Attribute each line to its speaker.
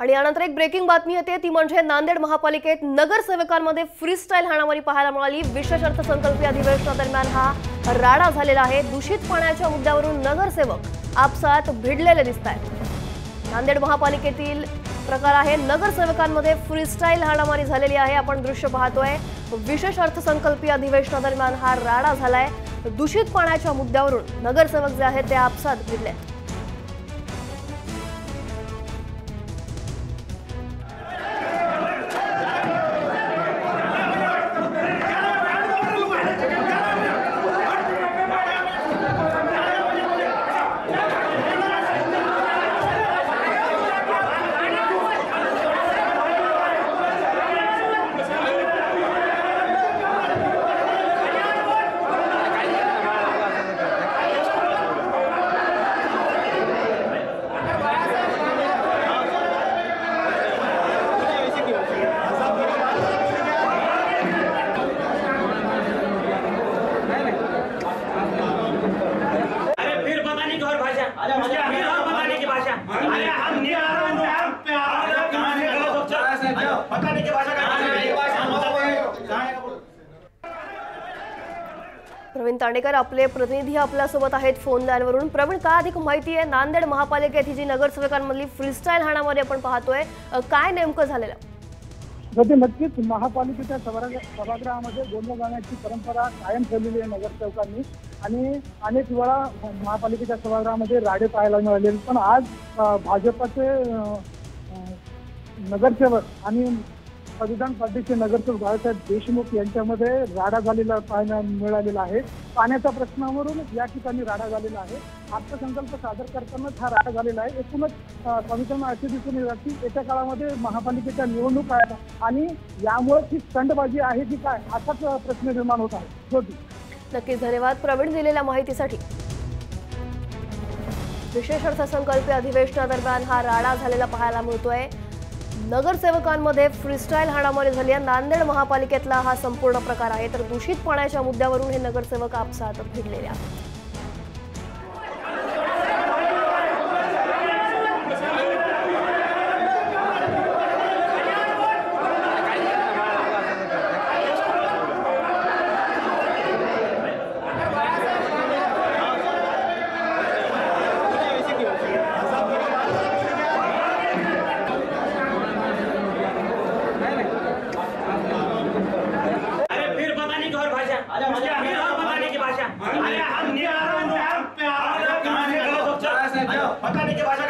Speaker 1: आणि यानंतर एक ब्रेकिंग बातमी येते ती म्हणजे नांदेड महापालिकेत नगरसेवकांमध्ये फ्रीस्टाईल हाणामारी पाहायला मिळाली। विशेष अर्थसंकल्पीय अधिवेशनादरम्यान हा राडा झालेला आहे। दूषित पाण्याच्या मुद्द्यावरून नगरसेवक आपसात भिडलेले दिसतात। नांदेड महापालिकेतील प्रकार आहे, नगरसेवकांमध्ये फ्रीस्टाईल हाणामारी झालेली आहे। आपण दृश्य पाहतोय। विशेष अर्थसंकल्पीय अधिवेशनादरम्यान हा राडा झालाय। दूषित पाण्याच्या मुद्द्यावरून नगरसेवक जे आहेत ते आपसात भिडलेत। प्रवीण तांडेकर आपले प्रतिनिधी आपल्यासोबत आहेत फोन लाईनवरून। प्रवीण, काय अधिक माहिती आहे? नांदेड महापालिकेत ही जी नगरसेवकांमधली फ्रीस्टाईल हाणामारी आपण पाहतोय, काय नेमकं झालेलं?
Speaker 2: नक्कीच महापालिकेच्या सभागृहामध्ये बोलणं जाण्याची परंपरा कायम ठेवलेली आहे नगरसेवकांनी आणि अनेक वेळा महापालिकेच्या सभागृहामध्ये राडे पाहायला मिळाले। पण आज भाजपचे नगरसेवक आणि संविधान पार्टीचे नगरसेवक बाळासाहेब देशमुख यांच्यामध्ये राडा झालेला पाहायला मिळालेला आहे। पाण्याच्या प्रश्नावरून या ठिकाणी राडा झालेला आहे। अर्थसंकल्प सादर करतानाच हा राडा झालेला आहे। एकूणच समितीनं असे दिसून येतात की येत्या काळामध्ये महापालिकेच्या निवडणूक आहेत आणि यामुळे ही स्टंटबाजी आहे की काय असाच प्रश्न निर्माण होत आहे। ज्योती,
Speaker 1: नक्कीच धन्यवाद प्रवीण दिलेल्या माहितीसाठी। विशेष अर्थसंकल्पीय अधिवेशनादरम्यान हा राडा झालेला पाहायला मिळतोय। नगरसेवकांमध्ये फ्रीस्टाईल हाणामारी झाली आहे। नांदेड महापालिकेतला हा संपूर्ण प्रकार आहे। तर दूषित पाण्याच्या मुद्द्यावरून हे नगरसेवक आपसात भिडलेले आहेत।
Speaker 3: पता नहीं की भाषा